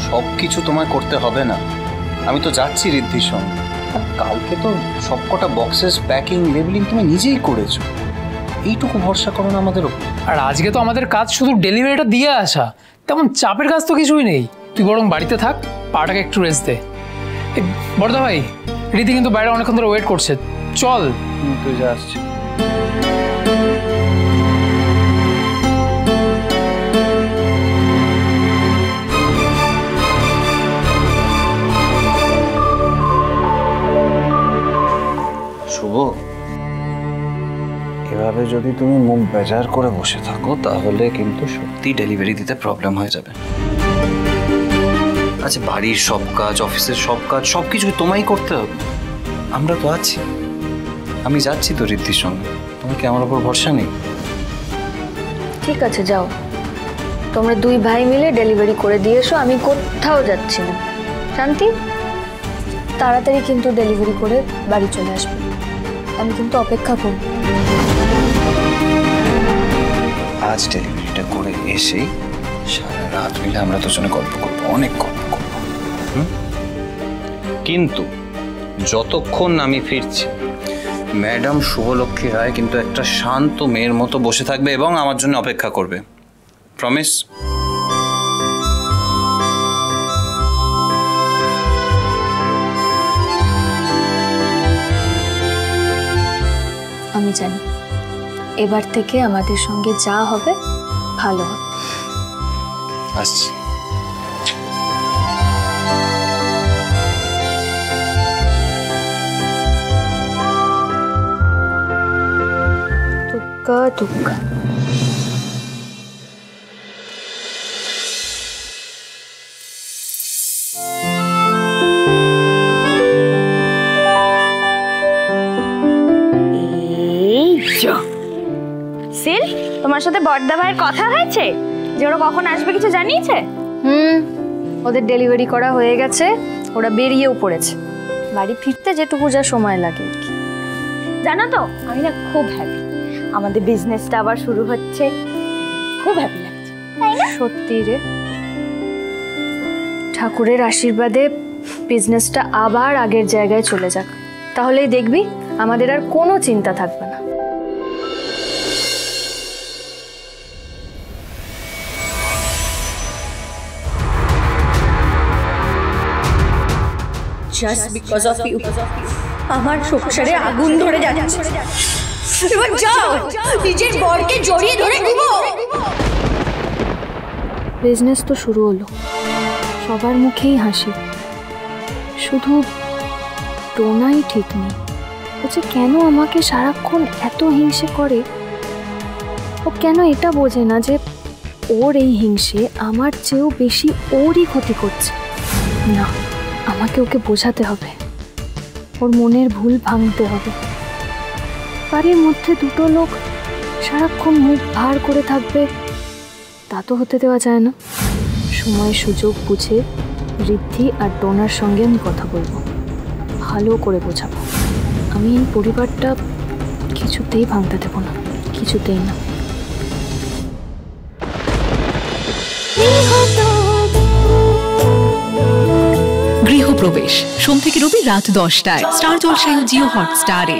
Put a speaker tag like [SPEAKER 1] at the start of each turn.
[SPEAKER 1] সবকিছু তোমায় করতে হবে না, আমি তো যাচ্ছি ঋদ্ধির সঙ্গে। কালকে তো সবকটা বক্সেস প্যাকিং লেবেলিং তুমি নিজেই করেছো, এইটুকু ভরসা করো না আমাদের ওপর।
[SPEAKER 2] আর আজকে তো আমাদের কাজ শুধু ডেলিভারিটা দিয়ে আসা, তেমন চাপের কাজ তো কিছুই নেই। তুই বরং বাড়িতে থাক, পাটাকে একটু রেস্ট দে। বড়দা ভাই, রীতি কিন্তু বাইরে অনেকক্ষণ ধরে ওয়েট করছে, চল।
[SPEAKER 1] তুই যা, আসছি। শুভ, এভাবে যদি তুমি মুখ বেজার করে বসে থাকো তাহলে কিন্তু সত্যি ডেলিভারি দিতে প্রবলেম হয়ে যাবে। আচ্ছা, বাড়ির সব কাজ, অফিসের সব কাজ, সবকিছু তোমায় করতে হবে। আমরা তো আছি, আমি যাচ্ছি তো ঋদ্ধির সঙ্গে। তোমার কি আমার উপর ভরসা নেই?
[SPEAKER 3] ঠিক আছে, যাও, তোমরা দুই ভাই মিলে ডেলিভারি করে দিয়ে এসো, আমি কোথাও যাচ্ছি না। শান্তি, তাড়াতাড়ি কিন্তু ডেলিভারি করে বাড়ি চলে আসবে, আমি কিন্তু অপেক্ষা করব।
[SPEAKER 1] আজ ডেলিভারিটা করে এসেই সারা রাত মিলে আমরা দুজনে গল্প করবো, অনেক গল্প করবো। কিন্তু যতক্ষণ আমি ফিরছি, ম্যাডাম শুভলক্ষ্মী রায় কিন্তু একটা শান্ত মেয়ের মতো বসে থাকবে এবং আমার জন্য অপেক্ষা করবে। প্রমিস?
[SPEAKER 3] আমি জানি এবার থেকে আমাদের সঙ্গে যা হবে ভালো হবে।
[SPEAKER 1] আসছি।
[SPEAKER 3] টুক্কা টুক্কা।
[SPEAKER 4] সিল, তোমার সাথে বড়দা ভাইয়ের কথা হয়েছে যে ওরা কখন আসবে, কিছু জানিয়েছে?
[SPEAKER 3] ওদের ডেলিভারি করা হয়ে গেছে, ওরা বেরিয়েও পড়েছে। বাড়ি ফিরতে যেটুকু যা সময় লাগে।
[SPEAKER 4] জানো তো, আমি না খুব হ্যাপি, আমাদের বিজনেসটা আবার শুরু হচ্ছে, খুব হ্যাপি লাগছে, তাই না?
[SPEAKER 3] সত্যি রে, ঠাকুরের আশীর্বাদে বিজনেসটা আবার আগের জায়গায় চলে যাক, তাহলেই দেখবি আমাদের আর কোনো চিন্তা থাকবে না।
[SPEAKER 5] Just because of you, আমার সংসারে আগুন ধরে যাচ্ছে। এবার যাও, নিজের বরকে জড়িয়ে ধরে ঘুমো।
[SPEAKER 3] বিজনেস তো শুরু হলো, সবার মুখেই হাসি, শুধু টোনাই ঠিক নেই। ও যে কেন আমাকে সারাক্ষণ এত হিংসে করে, ও কেন এটা বোঝে না যে ওর এই হিংসে আমার চেয়েও বেশি ওরই ক্ষতি করছে। না, আমাকে ওকে বোঝাতে হবে, ওর মনের ভুল ভাঙতে হবে। বাড়ির মধ্যে দুটো লোক সারাক্ষণ মুখ ভার করে থাকবে, তা তো হতে দেওয়া যায় না। সময় সুযোগ বুঝে ঋদ্ধি আর টোনার সঙ্গে আমি কথা বলবো, ভালো করে বোঝাবো। আমি এই পরিবারটা কিছুতেই ভাঙতে দেব না, কিছুতেই না।
[SPEAKER 6] গৃহপ্রবেশ সোম থেকে রবি রাত 10টায় স্টার জলসায় ও জিও হটস্টারে।